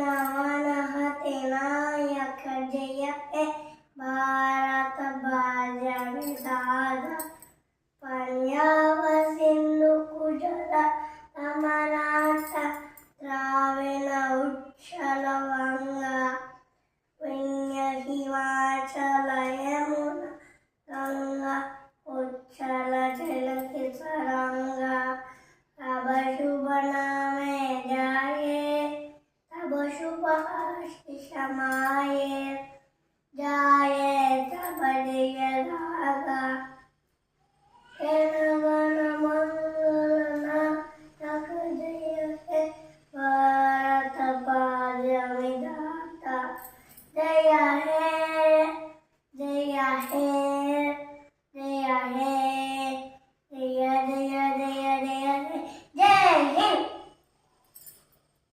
जिनगणमनहते नायक जय हे भारत भाग्य विधाता पंजाब सिंधु गुजरात मराठा द्राविड़ उच्छल गंगा विंध्य हिमाचल यमुना गंगा उच्छल जलधि तरंगा तब शुभ नामे जाये तब शुभ आशीष माये जाये तब जय धागा